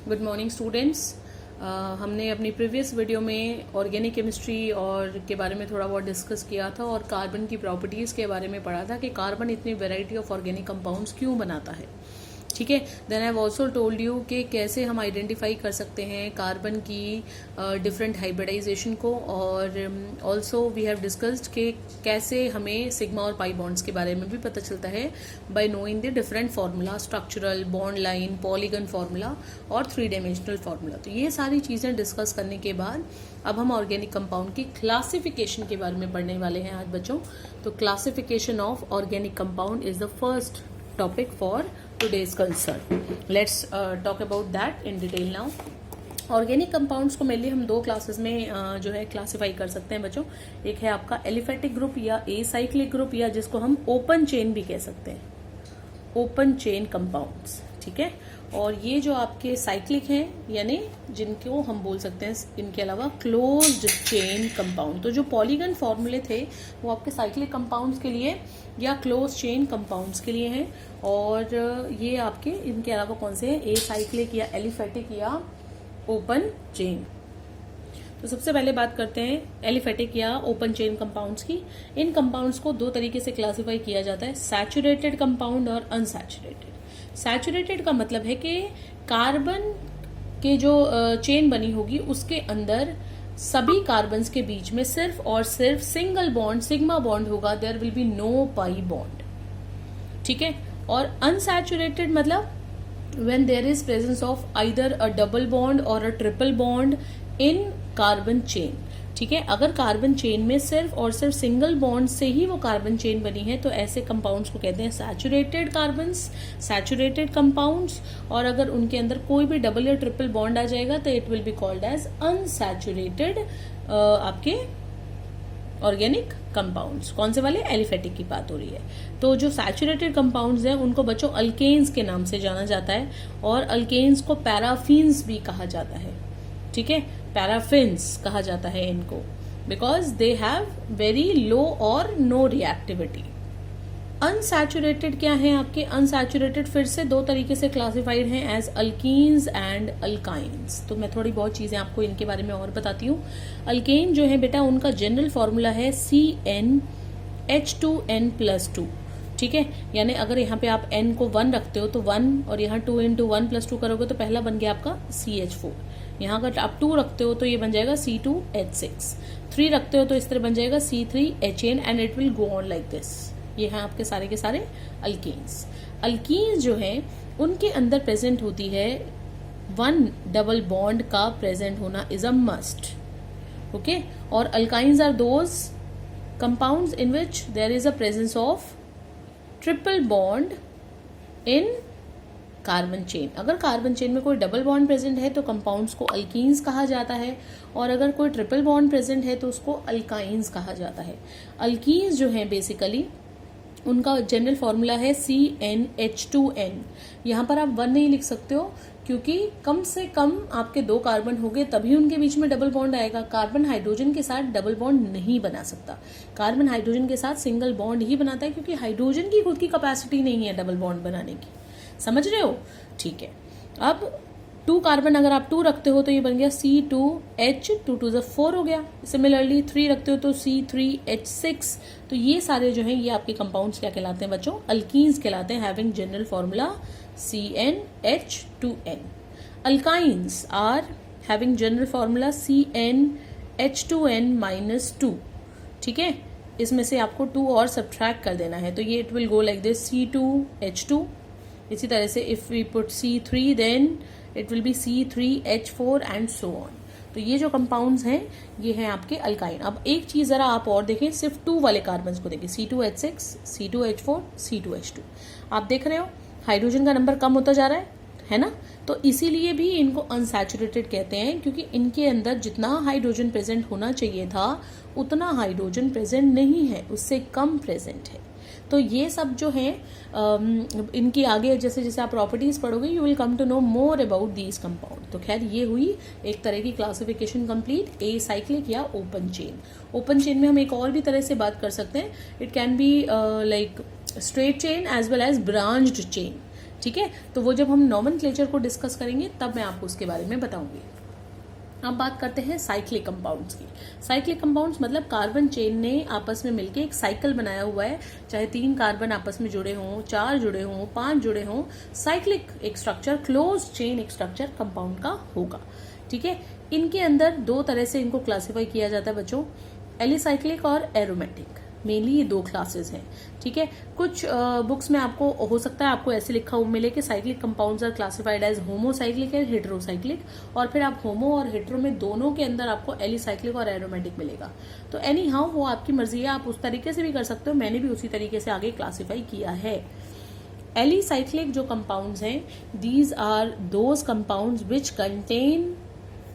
Good morning students. हमने अपनी previous video में ऑर्गेनिक केमिस्ट्री और के बारे में थोड़ा बहुत डिस्कस किया था और कार्बन की प्रॉपर्टीज़ के बारे में पढ़ा था कि कार्बन इतनी वैरायटी ऑफ ऑर्गेनिक कंपाउंड्स क्यों बनाता है। ठीक है। Then I have also told you कि कैसे हम आइडेंटिफाई कर सकते हैं कार्बन की डिफरेंट हाइब्रिडाइजेशन को, और ऑल्सो वी हैव डिस्कस्ड कि कैसे हमें सिग्मा और पाई बॉन्ड्स के बारे में भी पता चलता है bye knowing the different formula, structural, bond line, polygon formula और 3 डायमेंशनल फार्मूला। तो ये सारी चीज़ें डिस्कस करने के बाद अब हम ऑर्गेनिक कंपाउंड की क्लासिफिकेशन के बारे में पढ़ने वाले हैं आज बच्चों। तो classification of organic compound is the first topic for today's concern. Let's talk about that in detail now. Organic compounds को मेनली हम 2 क्लासेस में जो है क्लासिफाई कर सकते हैं बच्चों। एक है आपका एलिफेटिक ग्रुप या एसाइक्लिक ग्रुप, या जिसको हम ओपन चेन भी कह सकते हैं, ओपन चेन कंपाउंड्स। ठीक है। और ये जो आपके साइक्लिक हैं यानी जिनको हम बोल सकते हैं इनके अलावा क्लोज्ड चेन कंपाउंड। तो जो पॉलीगन फॉर्मूले थे वो आपके साइक्लिक कंपाउंड्स के लिए या क्लोज चेन कंपाउंड्स के लिए हैं, और ये आपके इनके अलावा कौन से हैं, एसाइक्लिक या एलिफेटिक या ओपन चेन। तो सबसे पहले बात करते हैं एलिफेटिक या ओपन चेन कंपाउंड्स की। इन कंपाउंड्स को 2 तरीके से क्लासिफाई किया जाता है, सैचुरेटेड कंपाउंड और अनसैचुरेटेड। सैचुरेटेड का मतलब है कि कार्बन के जो चेन बनी होगी उसके अंदर सभी कार्बन्स के बीच में सिर्फ और सिर्फ सिंगल बॉन्ड, सिग्मा बॉन्ड होगा, there will be no pi bond. ठीक है। और अनसैचुरेटेड मतलब when there is presence of either a double bond और a triple bond in carbon chain. ठीक है। अगर कार्बन चेन में सिर्फ और सिर्फ सिंगल बॉन्ड से ही वो कार्बन चेन बनी है तो ऐसे कंपाउंड्स को कहते हैं सैचुरेटेड कार्बन्स, सैचुरेटेड कंपाउंड्स। और अगर उनके अंदर कोई भी डबल या ट्रिपल बॉन्ड आ जाएगा तो it will be called as unsaturated आपके ऑर्गेनिक कंपाउंड्स। कौन से वाले? एलिफेटिक की बात हो रही है। तो जो सैचुरेटेड कंपाउंड्स हैं उनको बच्चों अल्केन्स के नाम से जाना जाता है, और अल्केन्स को पैराफिन्स भी कहा जाता है। ठीक है। पैराफिन्स कहा जाता है इनको because they have very low और नो रिएक्टिविटी। अनसैचुरेटेड क्या है आपके? अनसैचुरेटेड फिर से 2 तरीके से क्लासिफाइड हैं, एज अल्कीन्स एंड अल्काइंस। तो मैं थोड़ी बहुत चीजें आपको इनके बारे में और बताती हूँ। अल्केन जो है बेटा उनका जनरल फॉर्मूला है CnH2n+2। ठीक है। यानी अगर यहाँ पे आप n को 1 रखते हो तो 1, और यहाँ 2 × 1+2 करोगे तो पहला बन गया आपका CH4। यहाँ अगर आप 2 रखते हो तो ये बन जाएगा C2H6, 3 रखते हो तो इस तरह बन जाएगा C3Hn, and it will go on like this. ये हैं आपके सारे के सारे अल्कीन्स। अल्कीन्स जो हैं उनके अंदर प्रेजेंट होती है 1 डबल बॉन्ड का प्रेजेंट होना इज अ मस्ट। ओके। और alkynes are those compounds in which there is a presence of triple bond in carbon chain. अगर कार्बन चेन में कोई डबल बॉन्ड प्रेजेंट है तो कंपाउंड्स को अल्कीन्स कहा जाता है, और अगर कोई ट्रिपल बॉन्ड प्रेजेंट है तो उसको अल्काइंस कहा जाता है। अल्कीन्स जो हैं बेसिकली उनका जनरल फॉर्मूला है CnH2n। यहाँ पर आप 1 नहीं लिख सकते हो क्योंकि कम से कम आपके 2 कार्बन हो गए तभी उनके बीच में डबल बॉन्ड आएगा। कार्बन हाइड्रोजन के साथ डबल बॉन्ड नहीं बना सकता, कार्बन हाइड्रोजन के साथ सिंगल बॉन्ड ही बनाता है क्योंकि हाइड्रोजन की खुद की कैपेसिटी नहीं है डबल बॉन्ड बनाने की। समझ रहे हो? ठीक है। अब 2 कार्बन अगर आप 2 रखते हो तो ये बन गया C2H, 2 2 4 हो गया। सिमिलरली 3 रखते हो तो C3H6। तो ये सारे जो हैं ये आपके कंपाउंड्स क्या कहलाते हैं बच्चों? अल्कीन्स कहलाते हैं, having general formula CnH2n। Alkynes are having general formula CnH2n-2। ठीक है। इसमें से आपको 2 और सब्ट्रैक्ट कर देना है तो ये it will go like this C2H2। इसी तरह से if we put C3 then it will be C3H4 and so on. तो ये जो कंपाउंड्स हैं ये हैं आपके अल्काइन। अब एक चीज जरा आप और देखें, सिर्फ 2 वाले कार्बन्स को देखें, C2H6, C2H4, C2H2। आप देख रहे हो हाइड्रोजन का नंबर कम होता जा रहा है ना? तो इसीलिए भी इनको अनसैचुरेटेड कहते हैं क्योंकि इनके अंदर जितना हाइड्रोजन प्रेजेंट होना चाहिए था उतना हाइड्रोजन प्रेजेंट नहीं है, उससे कम प्रेजेंट है। तो ये सब जो है इनकी आगे जैसे जैसे आप प्रॉपर्टीज पढ़ोगे you will come to know more about these compound. तो खैर ये हुई एक तरह की क्लासिफिकेशन कंप्लीट, ए साइक्लिक या ओपन चेन। ओपन चेन में हम एक और भी तरह से बात कर सकते हैं, it can be like straight chain as well as branched chain. ठीक है, तो वो जब हम नॉमेनक्लेचर को डिस्कस करेंगे तब मैं आपको उसके बारे में बताऊंगी। अब बात करते हैं साइक्लिक कंपाउंड्स की। साइक्लिक कंपाउंड्स मतलब कार्बन चेन ने आपस में मिलकर एक साइकिल बनाया हुआ है, चाहे 3 कार्बन आपस में जुड़े हों, 4 जुड़े हों, 5 जुड़े हों, साइक्लिक एक स्ट्रक्चर, क्लोज चेन एक स्ट्रक्चर कंपाउंड का होगा। ठीक है, इनके अंदर 2 तरह से इनको क्लासिफाई किया जाता है बच्चों, एलिसाइक्लिक और एरोमेटिक। मेनली ये 2 क्लासेस हैं। ठीक है, कुछ बुक्स में आपको हो सकता है आपको ऐसे लिखा हुआ मिले कि cyclic compounds are classified as homocyclic and heterocyclic, और फिर आप होमो और हेटेरो में दोनों के अंदर आपको एलिसाइक्लिक और एरोमेटिक मिलेगा। तो एनी हाउ वो आपकी मर्जी है, आप उस तरीके से भी कर सकते हो, मैंने भी उसी तरीके से आगे क्लासिफाई किया है। एलिसाइक्लिक जो कंपाउंड्स हैं, these are those compounds which contain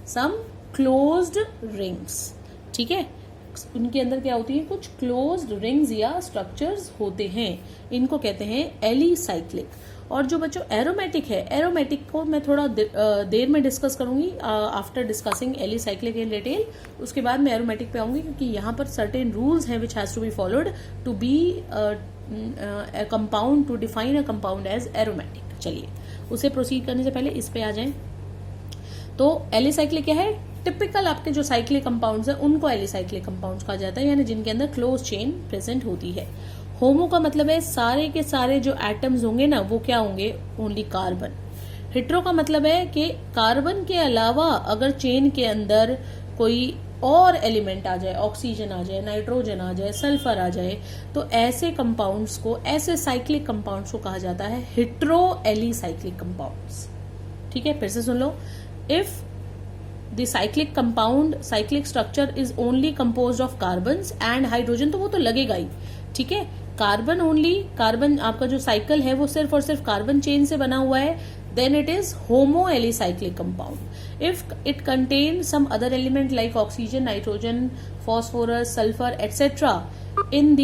some closed rings. ठीक है, उनके अंदर क्या होती है, कुछ क्लोज्ड रिंग्स या स्ट्रक्चर्स होते हैं, इनको कहते हैं एलिसाइक्लिक। और जो बच्चों एरोमेटिक है, एरोमेटिक को मैं थोड़ा देर में डिस्कस करूंगी after discussing alicyclic in detail. उसके बाद मैं एरोमेटिक पे आऊंगी, क्योंकि यहाँ पर सर्टेन रूल्स हैं which has to be followed to be a compound, to define a compound as aromatic. चलिए उसे प्रोसीड करने से पहले इस पे आ जाएं। तो एलिसाइक्लिक क्या है, टिपिकल आपके जो साइक्लिक कंपाउंड्स हैं उनको एलिसाइक्लिक कंपाउंड्स कहा जाता है, यानी जिनके अंदर क्लोज चेन प्रेजेंट होती है। होमो का मतलब है सारे के सारे जो एटम्स होंगे ना वो क्या होंगे, ओनली कार्बन। हेटेरो का मतलब है कि कार्बन के अलावा अगर चेन के अंदर कोई और एलिमेंट आ जाए, ऑक्सीजन आ जाए, नाइट्रोजन आ जाए, सल्फर आ जाए, तो ऐसे कंपाउंड्स को, ऐसे साइक्लिक कंपाउंड्स को कहा जाता है हेटेरो एलिसाइक्लिक कंपाउंड्स। ठीक है, फिर से सुन लो, if the cyclic compound, cyclic structure is only composed of carbons and hydrogen, तो वो तो लगेगा ही। ठीक है, कार्बन ओनली, कार्बन आपका जो साइकिल है वो सिर्फ और सिर्फ कार्बन चेन से बना हुआ है, then it is homo alicyclic compound। if it contains some other element like oxygen, nitrogen, phosphorus, sulfur etc in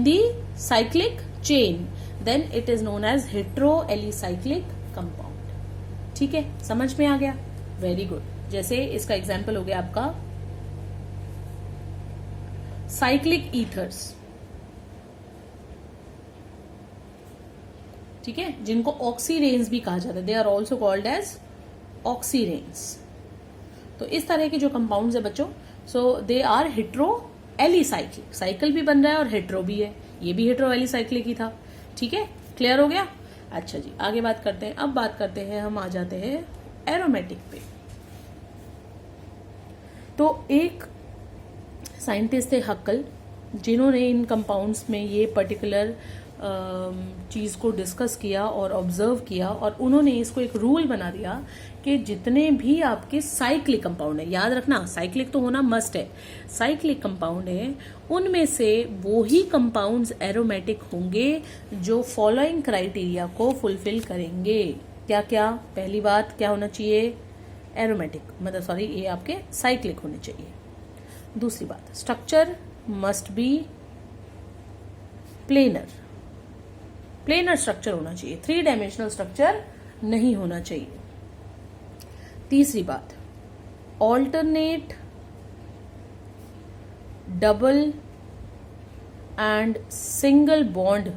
the cyclic chain, then it is known as hetero alicyclic compound। ठीक है, समझ में आ गया, very good. जैसे इसका example हो गया आपका साइक्लिक ईथर्स। ठीक है, जिनको ऑक्सीरेन्स भी कहा जाता है, they are also called as oxiranes. तो इस तरह के जो कंपाउंड्स है बच्चों, so they are heteroalicyclic, cycle भी बन रहा है और हेटेरो भी है, ये भी हेटेरो एलिसाइक्लिक ही था। ठीक है, क्लियर हो गया। अच्छा जी, आगे बात करते हैं। अब बात करते हैं, हम आ जाते हैं एरोमेटिक पे। तो एक साइंटिस्ट थे हक्कल, जिन्होंने इन कंपाउंड्स में ये पर्टिकुलर चीज को डिस्कस किया और ऑब्जर्व किया, और उन्होंने इसको एक रूल बना दिया कि जितने भी आपके साइक्लिक कंपाउंड है, याद रखना साइक्लिक तो होना मस्ट है, साइक्लिक कंपाउंड है, उनमें से वो ही कंपाउंड्स एरोमेटिक होंगे जो फॉलोइंग क्राइटेरिया को फुलफिल करेंगे। क्या क्या, पहली बात क्या होना चाहिए, एरोमेटिक, मतलब सॉरी ये आपके साइक्लिक होने चाहिए। दूसरी बात, structure must be planar, planar structure होना चाहिए, 3 डायमेंशनल स्ट्रक्चर नहीं होना चाहिए। तीसरी बात, alternate double and single bond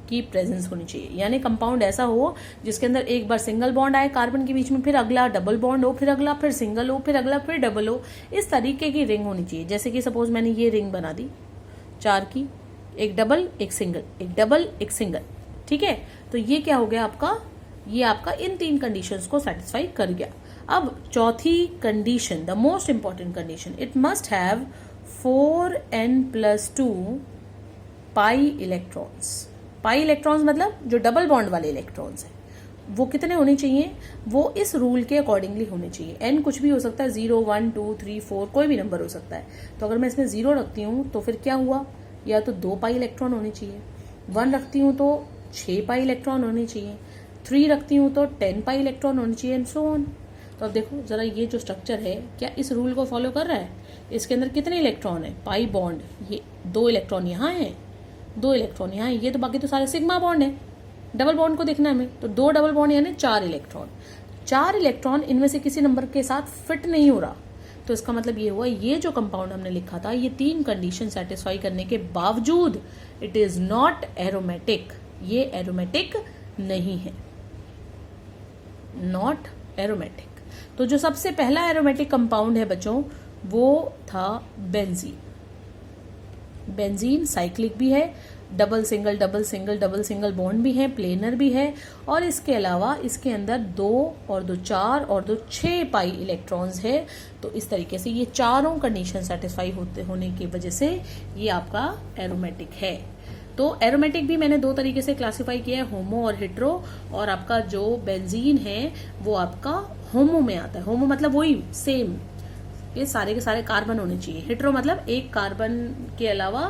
की प्रेजेंस होनी चाहिए, यानी कंपाउंड ऐसा हो जिसके अंदर एक बार सिंगल बॉन्ड आए कार्बन के बीच में, फिर अगला डबल बॉन्ड हो, फिर अगला फिर सिंगल हो, फिर अगला फिर डबल हो, इस तरीके की रिंग होनी चाहिए। जैसे कि सपोज मैंने ये रिंग बना दी 4 की, एक डबल एक सिंगल, एक डबल एक सिंगल। ठीक है, तो ये क्या हो गया आपका, ये आपका इन 3 कंडीशंस को सेटिस्फाई कर गया। अब चौथी condition, the most important condition, it must have 4n+2 pi electrons. Pi electrons मतलब जो डबल बॉन्ड वाले इलेक्ट्रॉन्स हैं, वो कितने होने चाहिए, वो इस रूल के अकॉर्डिंगली होने चाहिए। n कुछ भी हो सकता है, 0, 1, 2, 3, 4 कोई भी नंबर हो सकता है। तो अगर मैं इसमें 0 रखती हूँ तो फिर क्या हुआ, या तो 2 पाई इलेक्ट्रॉन होने चाहिए, 1 रखती हूँ तो 6 पाई इलेक्ट्रॉन होने चाहिए, 3 रखती हूँ तो 10 पाई इलेक्ट्रॉन होने चाहिए, एंड सो ऑन। तो अब देखो जरा ये जो स्ट्रक्चर है क्या इस रूल को फॉलो कर रहा है, इसके अंदर कितने इलेक्ट्रॉन है, पाई बॉन्ड, ये 2 इलेक्ट्रॉन यहाँ है, 2 इलेक्ट्रॉन यहाँ, ये तो बाकी तो सारे सिग्मा बॉन्ड है। डबल बॉन्ड को देखना है हमें, तो 2 डबल बॉन्ड यानी 4 इलेक्ट्रॉन, 4 इलेक्ट्रॉन इनमें से किसी नंबर के साथ फिट नहीं हो रहा। तो इसका मतलब ये हुआ, ये जो कंपाउंड हमने लिखा था, ये 3 कंडीशन सेटिस्फाई करने के बावजूद इट इज नॉट एरोमेटिक, ये एरोमेटिक नहीं है, नॉट एरोमेटिक। तो जो सबसे पहला एरोमेटिक कंपाउंड है बच्चों वो था बेंजीन। बेंजीन साइक्लिक भी है, double single double single double single bond भी है, प्लेनर भी है, और इसके अलावा इसके अंदर 2 और 2 4 और 2 6 पाई इलेक्ट्रॉन्स है। तो इस तरीके से ये चारों कंडीशन सेटिस्फाई होने की वजह से ये आपका एरोमेटिक है। तो एरोमेटिक भी मैंने 2 तरीके से क्लासिफाई किया है, होमो और हेट्रो। और आपका जो बेंजीन है वो आपका होमो में आता है। होमो मतलब वही सेम, ये सारे के सारे कार्बन होने चाहिए। हेट्रो मतलब एक कार्बन के अलावा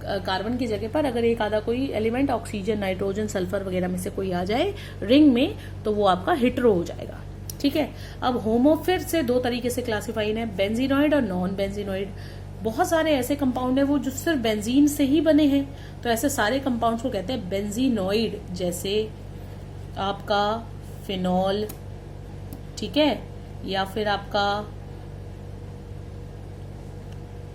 कार्बन की जगह पर अगर एक आधा कोई एलिमेंट ऑक्सीजन, नाइट्रोजन, सल्फर वगैरह में से कोई आ जाए रिंग में तो वो आपका हेट्रो हो जाएगा। ठीक है। अब होमो फिर से 2 तरीके से क्लासिफाई है, बेंजीनॉइड और नॉन बेंजीनॉइड। बहुत सारे ऐसे कंपाउंड है वो जो सिर्फ बेंजीन से ही बने हैं, तो ऐसे सारे कंपाउंड्स को कहते हैं बेंजीनॉइड। जैसे आपका फिनॉल, ठीक है, या फिर आपका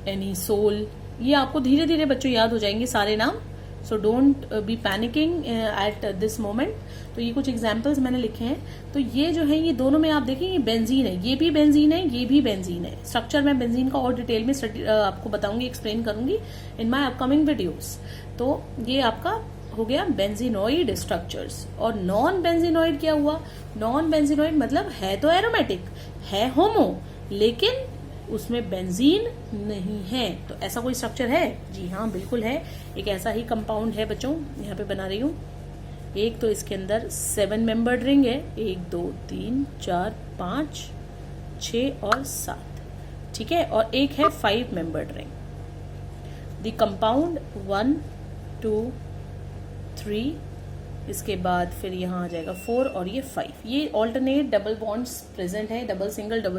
एनिसोल। ये आपको धीरे धीरे बच्चों याद हो जाएंगे सारे नाम, so don't be panicking at this moment. तो ये कुछ एग्जाम्पल्स मैंने लिखे हैं। तो ये जो है ये दोनों में आप देखें ये बेंजीन है, ये भी बेंजीन है, ये भी बेंजीन है। स्ट्रक्चर मैं बेंजीन का और डिटेल में आपको बताऊंगी, एक्सप्लेन करूंगी इन माय अपकमिंग वीडियोस। तो ये आपका हो गया बेंजीनॉइड स्ट्रक्चर्स। और नॉन बेंजीनॉइड क्या हुआ? नॉन बेंजीनॉइड मतलब है तो एरोमेटिक, है होमो, लेकिन उसमें बेंजीन नहीं है। तो ऐसा कोई स्ट्रक्चर है? जी हाँ, बिल्कुल है। एक ऐसा ही कंपाउंड है बच्चों, यहाँ पे बना रही हूँ। एक तो इसके अंदर 7 मेंबर्ड रिंग है, 1 2 3 4 5 6 और 7, ठीक है। और एक है 5 मेंबर्ड रिंग। द कंपाउंड 1 2 3, इसके बाद फिर यहाँ आ जाएगा 4 और ये 5। ये ऑल्टरनेट डबल बॉन्ड्स प्रेजेंट है, double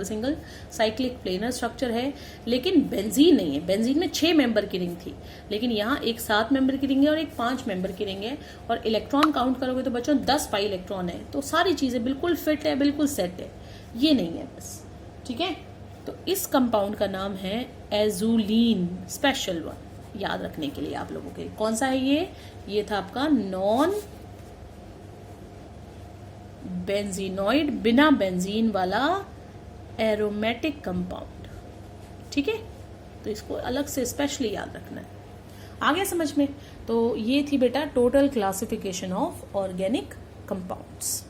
single cyclic planar structure है, लेकिन बेंजीन नहीं है। बेंजीन में 6 मेंबर की रिंग थी, लेकिन यहाँ एक 7 मेंबर की रिंग है और एक 5 मेंबर की रिंग है। और इलेक्ट्रॉन काउंट करोगे तो बच्चों 10 पाई इलेक्ट्रॉन है। तो सारी चीजें बिल्कुल फिट है, बिल्कुल सेट है, ये नहीं है बस, ठीक है। तो इस कंपाउंड का नाम है एजुलीन, स्पेशल वन, याद रखने के लिए आप लोगों के। कौन सा है ये था आपका नॉन बेंजीनॉइड, बिना बेंजीन वाला एरोमेटिक कंपाउंड, ठीक है। तो इसको अलग से स्पेशली याद रखना है। आ गया समझ में? तो ये थी बेटा total classification of organic compounds.